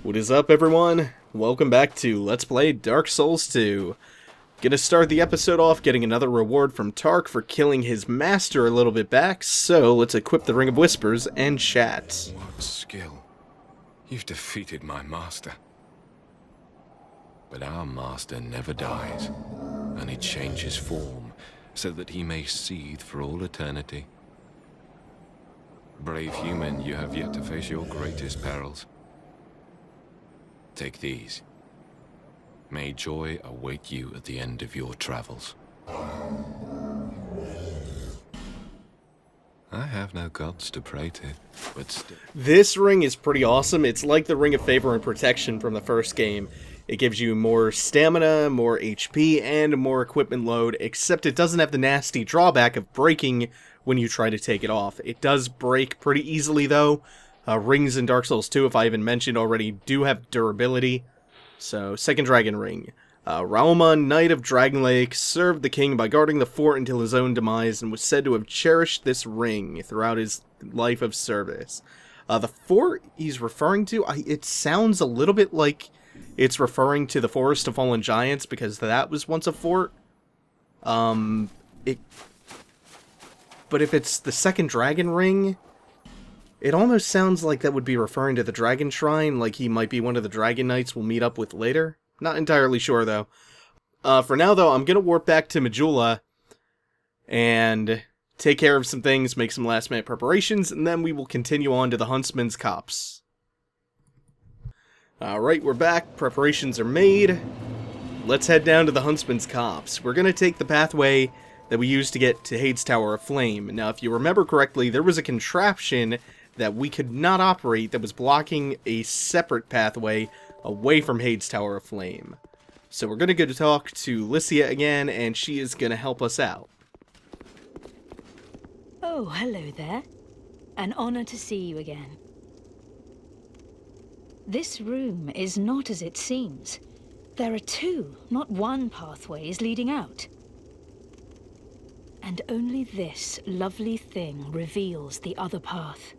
What is up, everyone? Welcome back to Let's Play Dark Souls 2. Gonna start the episode off getting another reward from Tark for killing his master a little bit back, so let's equip the Ring of Whispers and chat. What skill? You've defeated my master. But our master never dies, and he changes form so that he may seethe for all eternity. Brave human, you have yet to face your greatest perils. Take these. May joy await you at the end of your travels. I have no gods to pray to, but still. This ring is pretty awesome. It's like the Ring of Favor and Protection from the first game. It gives you more stamina, more HP, and more equipment load, except it doesn't have the nasty drawback of breaking when you try to take it off. It does break pretty easily, though. Rings in Dark Souls 2, if I even mentioned already, do have durability. So, Second Dragon Ring. Raoman, Knight of Dragon Lake, served the king by guarding the fort until his own demise, and was said to have cherished this ring throughout his life of service. The fort he's referring to, it sounds a little bit like it's referring to the Forest of Fallen Giants, because that was once a fort. But if it's the Second Dragon Ring, it almost sounds like that would be referring to the Dragon Shrine, like he might be one of the Dragon Knights we'll meet up with later. Not entirely sure, though. For now, though, I'm gonna warp back to Majula and take care of some things, make some last-minute preparations, and then we will continue on to the Huntsman's Copse. Alright, we're back. Preparations are made. Let's head down to the Huntsman's Copse. We're gonna take the pathway that we used to get to Hades Tower of Flame. Now, if you remember correctly, there was a contraption that we could not operate that was blocking a separate pathway away from Hades Tower of Flame. So we're going to go to talk to Licia again, and she is going to help us out. Oh, hello there. An honor to see you again. This room is not as it seems. There are two, not one pathways leading out. And only this lovely thing reveals the other path.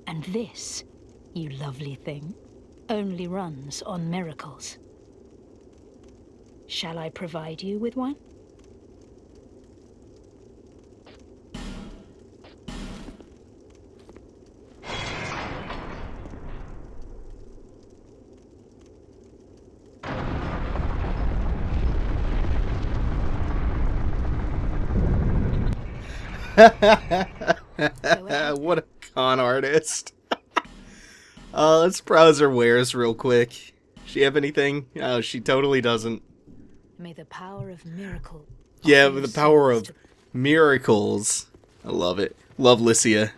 And this, you lovely thing, only runs on miracles. Shall I provide you with one? What a con artist. Let's browse her wares real quick. She have anything? Oh, she totally doesn't. May the power of miracle. Yeah, with the power of miracles. I love it. Love Licia.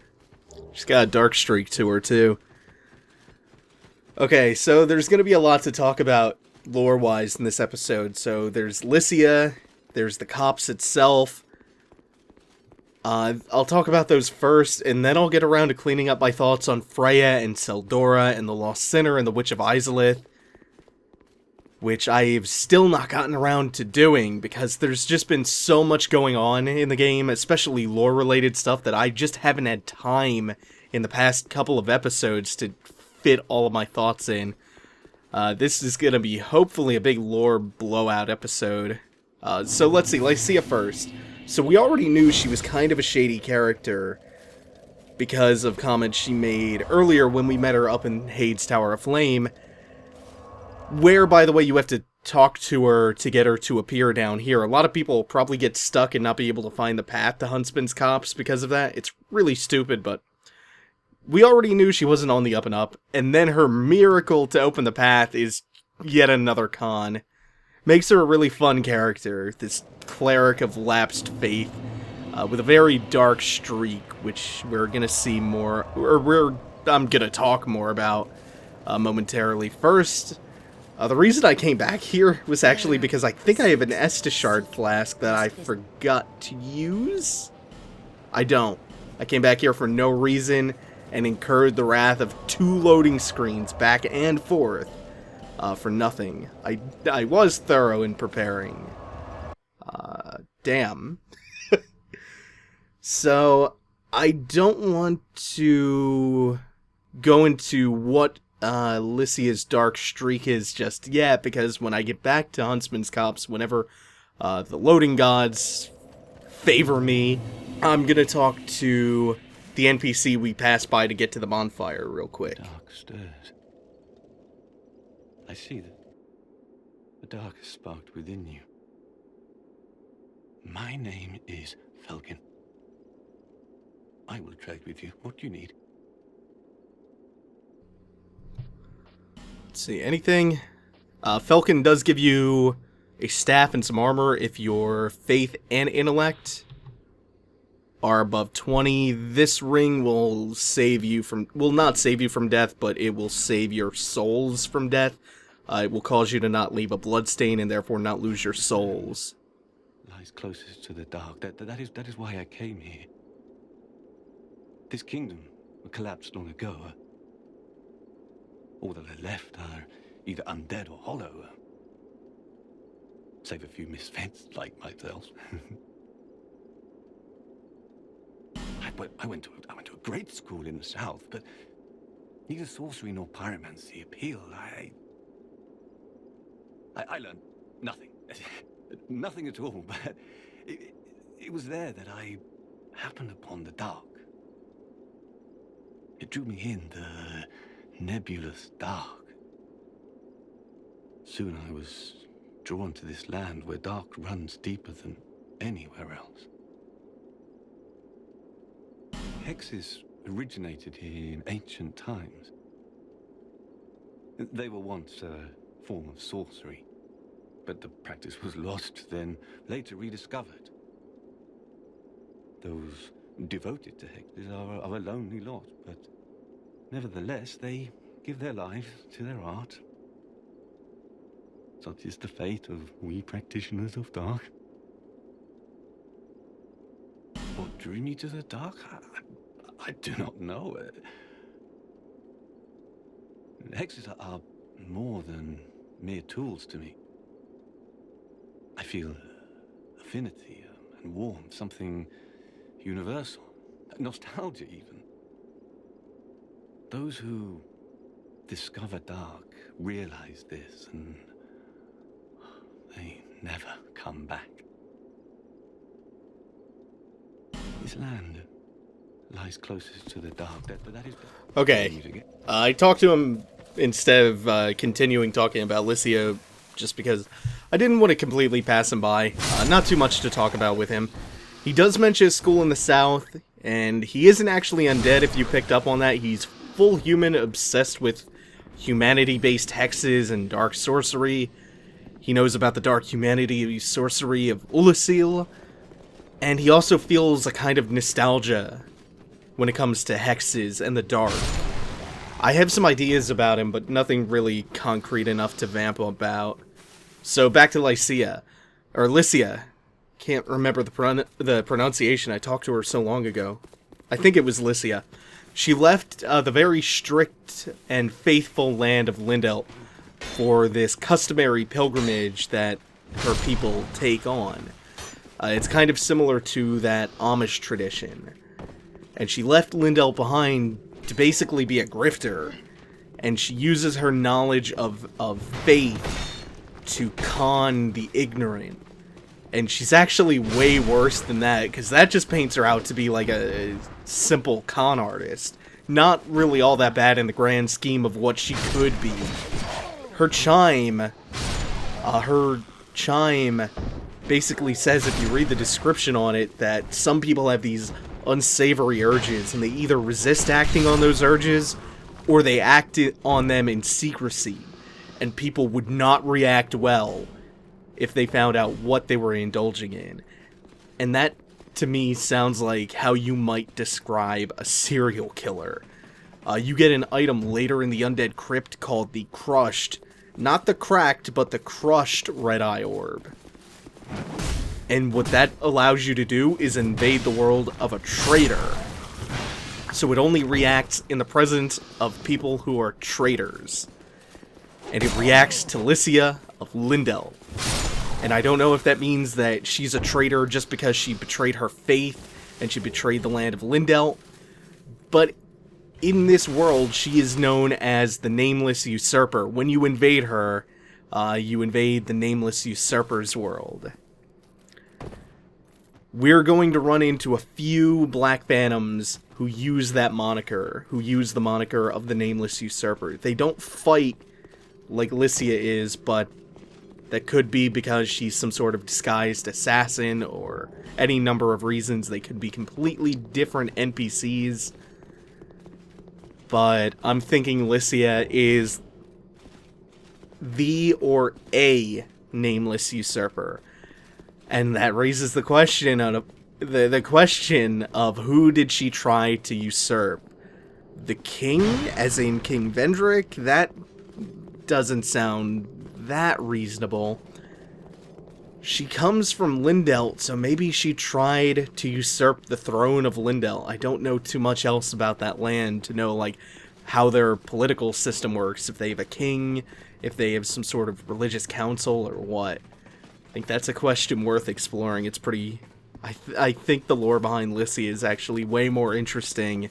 She's got a dark streak to her, too. Okay, so there's going to be a lot to talk about lore-wise in this episode. So there's Licia, there's the Copse itself. I'll talk about those first, and then I'll get around to cleaning up my thoughts on Freya and Seldora and the Lost Sinner and the Witch of Izalith, which I've still not gotten around to doing, because there's just been so much going on in the game, especially lore-related stuff, that I just haven't had time in the past couple of episodes to fit all of my thoughts in. This is going to be hopefully a big lore blowout episode. So let's see, Licia first. So we already knew she was kind of a shady character because of comments she made earlier when we met her up in Hades Tower of Flame, where, by the way, you have to talk to her to get her to appear down here. A lot of people probably get stuck and not be able to find the path to Huntsman's Copse because of that. It's really stupid, but we already knew she wasn't on the up and up, and then her miracle to open the path is yet another con. Makes her a really fun character, this cleric of lapsed faith, with a very dark streak, which we're gonna see more, I'm gonna talk more about momentarily. First, the reason I came back here was actually because I think I have an Estus Shard flask that I forgot to use. I don't. I came back here for no reason and incurred the wrath of 2 loading screens back and forth. For nothing. I was thorough in preparing. Damn. So, I don't want to go into what Licia's dark streak is just yet, because when I get back to Huntsman's Copse, whenever the loading gods favor me, I'm gonna talk to the NPC we passed by to get to the bonfire real quick. Dark stirs. I see that the dark has sparked within you. My name is Falcon. I will trade with you. What do you need? Let's see, anything? Falcon does give you a staff and some armor if your faith and intellect are above 20. This ring will save you from, will not save you from death, but it will save your souls from death. It will cause you to not leave a bloodstain and therefore not lose your souls. Lies closest to the dark. That is why I came here. This kingdom collapsed long ago. All that are left are either undead or hollow. Save a few misfits like myself. I went to a great school in the south, but neither sorcery nor pyromancy appealed. I learned nothing. Nothing at all, but it was there that I happened upon the dark. It drew me in, the nebulous dark. Soon I was drawn to this land where dark runs deeper than anywhere else. Hexes originated here in ancient times. They were once a form of sorcery, but the practice was lost, then later rediscovered. Those devoted to hexes are a lonely lot, but nevertheless they give their lives to their art. Such is the fate of we practitioners of dark. What drew me to the dark? I do not know. Hexes are more than mere tools to me. I feel affinity and warmth, something universal, nostalgia even. Those who discover dark realize this, and they never come back. This land lies closest to the dark. That is Okay. I talked to him instead of continuing talking about Licia, just because I didn't want to completely pass him by. Not too much to talk about with him. He does mention his school in the south, and he isn't actually undead if you picked up on that. He's full human, obsessed with humanity-based hexes and dark sorcery. He knows about the dark humanity sorcery of Ulasil, and he also feels a kind of nostalgia when it comes to hexes and the dark. I have some ideas about him, but nothing really concrete enough to vamp about. So back to Licia. Can't remember the pronunciation. I talked to her so long ago. I think it was Licia. She left the very strict and faithful land of Lindelt for this customary pilgrimage that her people take on. It's kind of similar to that Amish tradition. And she left Lindelt behind to basically be a grifter. And she uses her knowledge of faith to con the ignorant. And she's actually way worse than that, because that just paints her out to be like a simple con artist. Not really all that bad in the grand scheme of what she could be. Her chime basically says, if you read the description on it, that some people have these unsavory urges, and they either resist acting on those urges, or they act on them in secrecy, and people would not react well if they found out what they were indulging in. And that, to me, sounds like how you might describe a serial killer. You get an item later in the Undead Crypt called the Crushed, not the Cracked, but the Crushed Red Eye Orb. And what that allows you to do is invade the world of a traitor. So it only reacts in the presence of people who are traitors. And it reacts to Licia of Lindelt. And I don't know if that means that she's a traitor just because she betrayed her faith and she betrayed the land of Lindelt. But in this world, she is known as the Nameless Usurper. When you invade her, you invade the Nameless Usurper's world. We're going to run into a few Black Phantoms who use that moniker, who use the moniker of the Nameless Usurper. They don't fight like Licia is, but that could be because she's some sort of disguised assassin, or any number of reasons. They could be completely different NPCs. But I'm thinking Licia is the or a Nameless Usurper. And that raises the question of the question of who did she try to usurp? The king, as in King Vendrick? That doesn't sound that reasonable. She comes from Lindelt, so maybe she tried to usurp the throne of Lindelt. I don't know too much else about that land to know, like, how their political system works. If they have a king, if they have some sort of religious council, or what. I think that's a question worth exploring. It's pretty... I think the lore behind Licia is actually way more interesting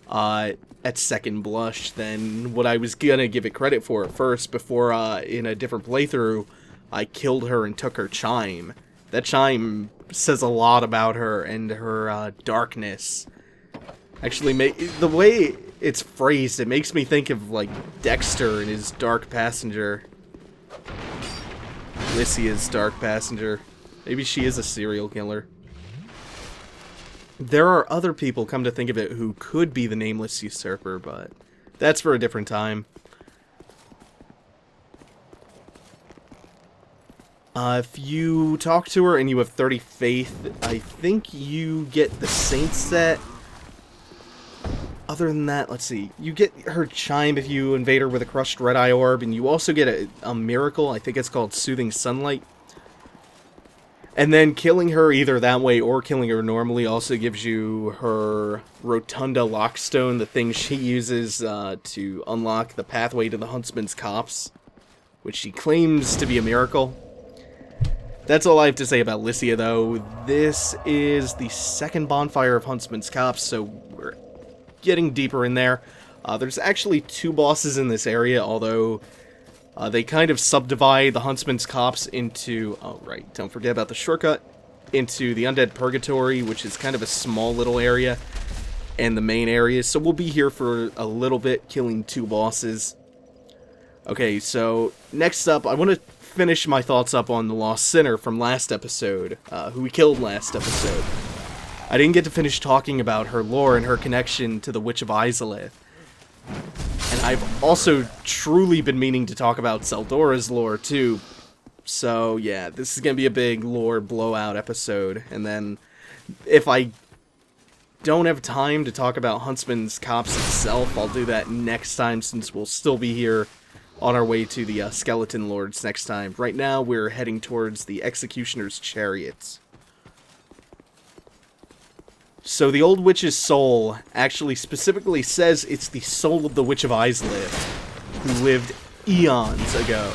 at second blush than what I was gonna give it credit for at first, before in a different playthrough I killed her and took her chime. That chime says a lot about her and her darkness. Actually, the way it's phrased, it makes me think of, like, Dexter and his Dark Passenger. Licia's Dark Passenger. Maybe she is a serial killer. There are other people, come to think of it, who could be the Nameless Usurper, but that's for a different time. If you talk to her and you have 30 faith, I think you get the Saint set. Other than that, let's see. You get her chime if you invade her with a crushed red eye orb, and you also get a miracle. I think it's called Soothing Sunlight. And then killing her either that way or killing her normally also gives you her Rotunda Lockstone, the thing she uses to unlock the pathway to the Huntsman's Copse, which she claims to be a miracle. That's all I have to say about Licia, though. This is the second bonfire of Huntsman's Copse, so we're getting deeper in there. There's actually 2 bosses in this area, although they kind of subdivide the Huntsman's Copse into... Oh, right, don't forget about the shortcut. Into the Undead Purgatory, which is kind of a small little area, and the main area. So we'll be here for a little bit, killing 2 bosses. Okay, so next up, I want to finish my thoughts up on the Lost Sinner from last episode, who we killed last episode. I didn't get to finish talking about her lore and her connection to the Witch of Izalith. And I've also truly been meaning to talk about Zeldora's lore, too. So, yeah, this is going to be a big lore blowout episode. And then, if I don't have time to talk about Huntsman's Copse itself, I'll do that next time, since we'll still be here on our way to the Skeleton Lords next time. Right now, we're heading towards the Executioner's Chariots. So the old witch's soul actually specifically says it's the soul of the Witch of Izalith, who lived eons ago.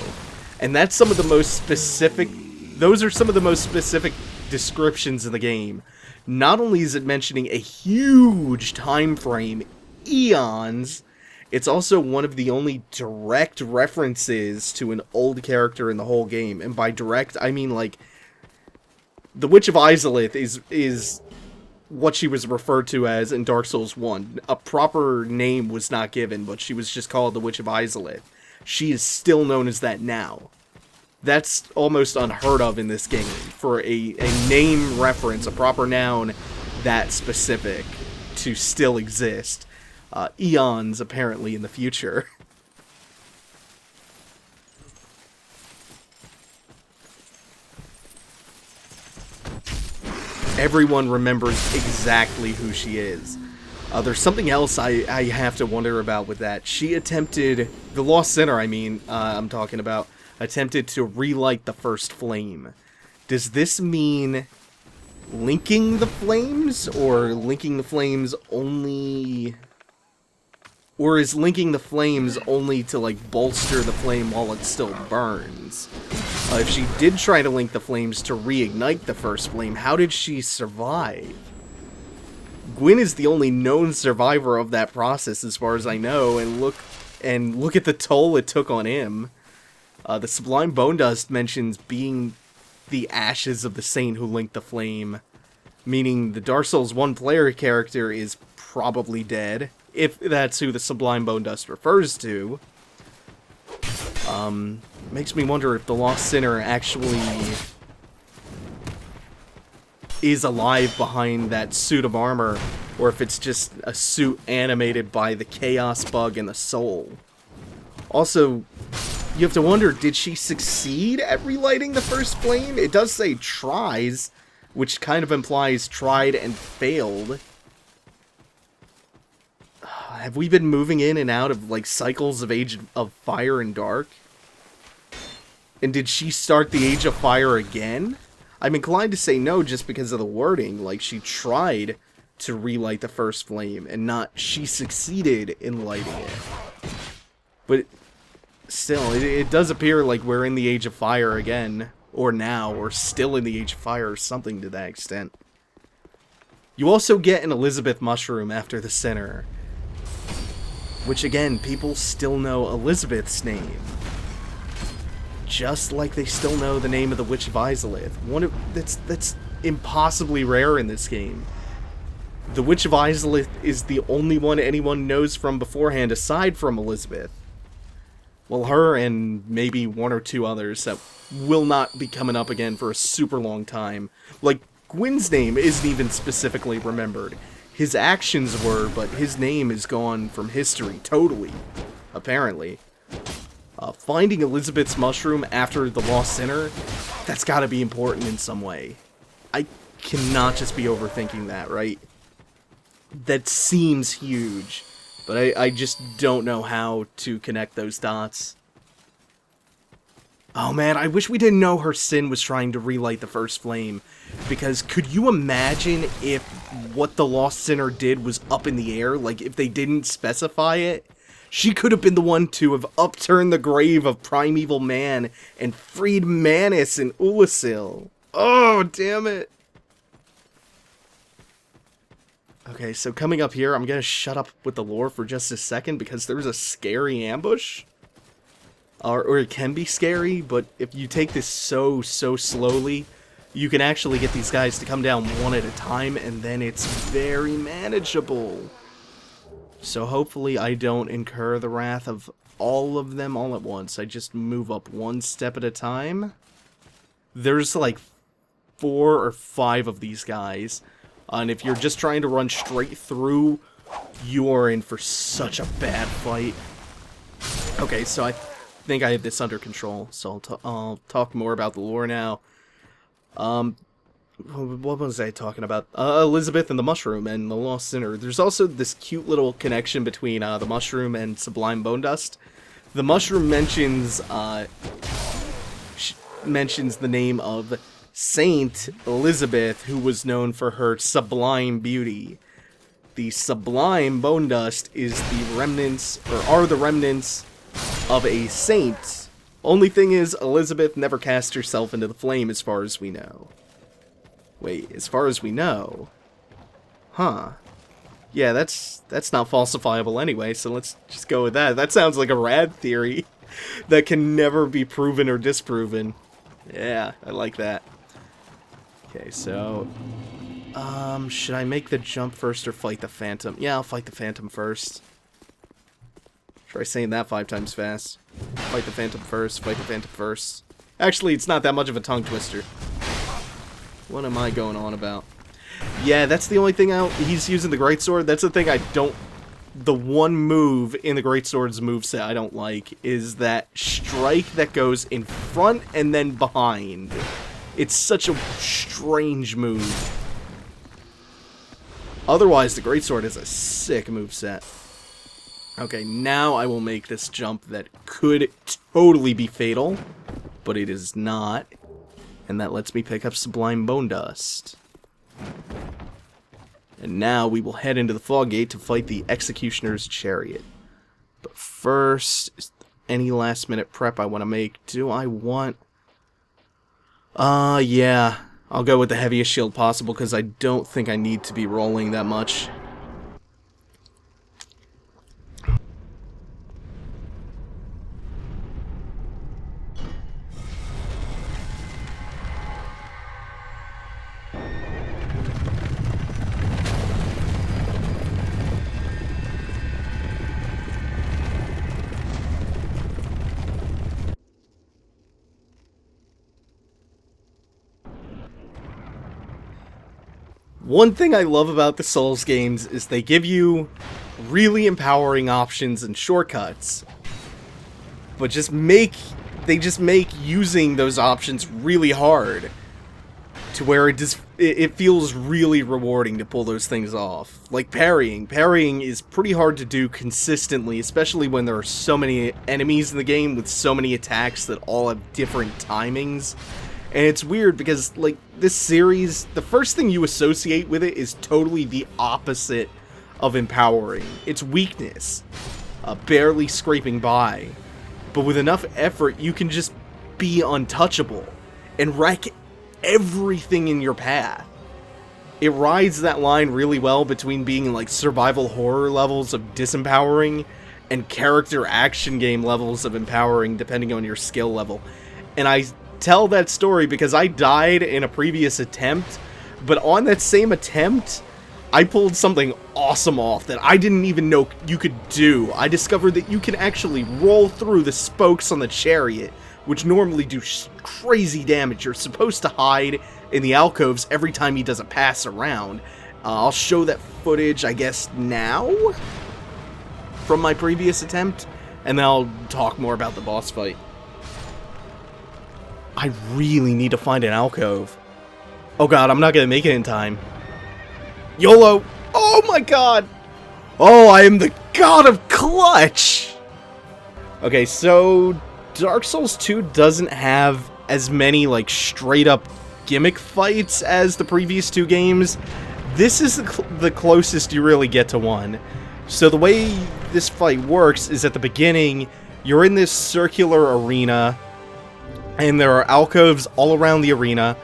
And that's some of the most specific... Those are some of the most specific descriptions in the game. Not only is it mentioning a huge time frame, eons, it's also one of the only direct references to an old character in the whole game. And by direct, I mean, like, the Witch of Izalith is what she was referred to as in Dark Souls 1. A proper name was not given, but she was just called the Witch of Izalith. She is still known as that now. That's almost unheard of in this game, for a name reference, a proper noun that specific, to still exist. Eons, apparently, in the future. Everyone remembers exactly who she is. There's something else I have to wonder about with that. She attempted, the Lost Sinner, I'm talking about, attempted to relight the first flame. Does this mean linking the flames, or linking the flames only... Or is linking the flames only to, like, bolster the flame while it still burns? If she did try to link the flames to reignite the first flame, how did she survive? Gwyn is the only known survivor of that process as far as I know, and look at the toll it took on him. The Sublime Bone Dust mentions being the ashes of the saint who linked the flame, meaning the Dark Souls 1 player character is probably dead, if that's who the Sublime Bone Dust refers to. Makes me wonder if the Lost Sinner actually is alive behind that suit of armor, or if it's just a suit animated by the Chaos Bug and the Soul. Also, you have to wonder, did she succeed at relighting the first flame? It does say tries, which kind of implies tried and failed. Have we been moving in and out of, like, cycles of Age of Fire and Dark? And did she start the Age of Fire again? I'm inclined to say no just because of the wording, like she tried to relight the first flame, and not she succeeded in lighting it. But still, it does appear like we're in the Age of Fire again, or now, or still in the Age of Fire, or something to that extent. You also get an Elizabeth mushroom after the center, which again, people still know Elizabeth's name. Just like they still know the name of the Witch of Izalith. That's impossibly rare in this game. The Witch of Izalith is the only one anyone knows from beforehand aside from Elizabeth. Well, her and maybe one or two others that will not be coming up again for a super long time. Like, Gwyn's name isn't even specifically remembered. His actions were, but his name is gone from history, totally. Apparently. Finding Elizabeth's mushroom after the Lost Sinner, that's gotta be important in some way. I cannot just be overthinking that, right? That seems huge, but I just don't know how to connect those dots. Oh man, I wish we didn't know her sin was trying to relight the first flame, because could you imagine if what the Lost Sinner did was up in the air, like if they didn't specify it? She could have been the one to have upturned the grave of Primeval Man and freed Manus and Ulasil. Oh, damn it. Okay, so coming up here, I'm gonna shut up with the lore for just a second because there's a scary ambush. Or it can be scary, but if you take this so slowly, you can actually get these guys to come down one at a time, and then it's very manageable. So hopefully I don't incur the wrath of all of them all at once. I just move up one step at a time. There's like 4 or 5 of these guys. And if you're just trying to run straight through, you are in for such a bad fight. Okay, so I think I have this under control. So I'll talk more about the lore now. What was I talking about? Elizabeth and the mushroom and the Lost Sinner. There's also this cute little connection between the mushroom and Sublime Bone Dust. The mushroom mentions the name of Saint Elizabeth, who was known for her sublime beauty. The Sublime Bone Dust is the remnants, or are the remnants of a saint. Only thing is, Elizabeth never cast herself into the flame as far as we know. Wait, as far as we know? Huh. Yeah, that's not falsifiable anyway, so let's just go with that. That sounds like a rad theory that can never be proven or disproven. Yeah, I like that. Okay, so... should I make the jump first or fight the Phantom? Yeah, I'll fight the Phantom first. Try saying that 5 times fast. Fight the Phantom first, fight the Phantom first. Actually, it's not that much of a tongue twister. What am I going on about? Yeah, that's the only thing he's using the Greatsword. That's the thing I don't... The one move in the Greatsword's moveset I don't like is that strike that goes in front and then behind. It's such a strange move. Otherwise, the Greatsword is a sick moveset. Okay, now I will make this jump that could totally be fatal, but it is not. And that lets me pick up Sublime Bone Dust. And now we will head into the Fog Gate to fight the Executioner's Chariot. But first, any last minute prep I want to make? Do I want... yeah. I'll go with the heaviest shield possible because I don't think I need to be rolling that much. One thing I love about the Souls games is they give you really empowering options and shortcuts, but they just make using those options really hard, to where it feels really rewarding to pull those things off. Like parrying. Parrying is pretty hard to do consistently, especially when there are so many enemies in the game with so many attacks that all have different timings. And it's weird because, like, this series, the first thing you associate with it is totally the opposite of empowering. It's weakness. Barely scraping by. But with enough effort, you can just be untouchable and wreck everything in your path. It rides that line really well between being, like, survival horror levels of disempowering and character action game levels of empowering, depending on your skill level. And I tell that story because I died in a previous attempt, but on that same attempt, I pulled something awesome off that I didn't even know you could do. I discovered that you can actually roll through the spokes on the chariot, which normally do crazy damage. You're supposed to hide in the alcoves every time he does a pass around. I'll show that footage, I guess, now from my previous attempt, and then I'll talk more about the boss fight. I really need to find an alcove. Oh god, I'm not gonna make it in time. YOLO! Oh my god! Oh, I am the god of clutch! Okay, so Dark Souls 2 doesn't have as many, like, straight-up gimmick fights as the previous two games. This is the closest you really get to one. So the way this fight works is at the beginning, you're in this circular arena, and there are alcoves all around the arena,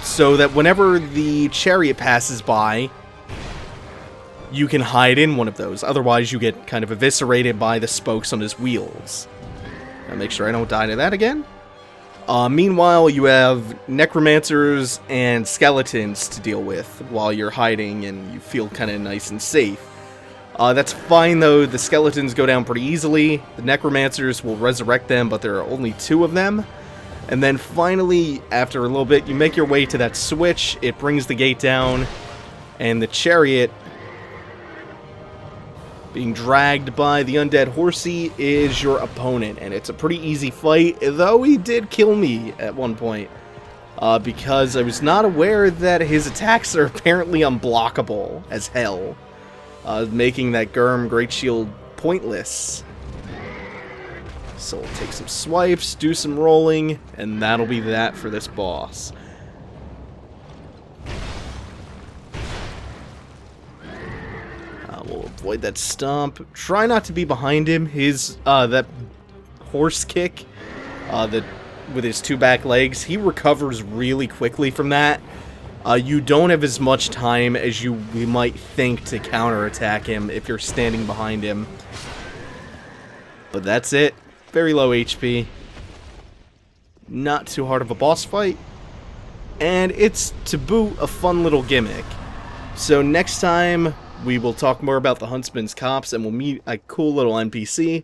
so that whenever the chariot passes by, you can hide in one of those. Otherwise, you get kind of eviscerated by the spokes on his wheels. Gotta make sure I don't die to that again. Meanwhile, you have necromancers and skeletons to deal with while you're hiding, and you feel kind of nice and safe. That's fine, though. The skeletons go down pretty easily. The necromancers will resurrect them, but there are only 2 of them. And then finally, after a little bit, you make your way to that switch. It brings the gate down, and the chariot, being dragged by the undead horsey, is your opponent. And it's a pretty easy fight, though he did kill me at one point, because I was not aware that his attacks are apparently unblockable as hell. Making that Gurm Great Shield pointless. So we'll take some swipes, do some rolling, and that'll be that for this boss. We'll avoid that stomp. Try not to be behind him. His, that horse kick, with his 2 back legs, he recovers really quickly from that. You don't have as much time as you might think to counterattack him if you're standing behind him. But that's it. Very low HP. Not too hard of a boss fight. And it's, to boot, a fun little gimmick. So next time, we will talk more about the Huntsman's Copse, and we'll meet a cool little NPC.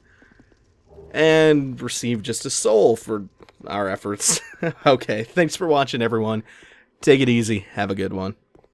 And receive just a soul for our efforts. Okay, thanks for watching, everyone. Take it easy. Have a good one.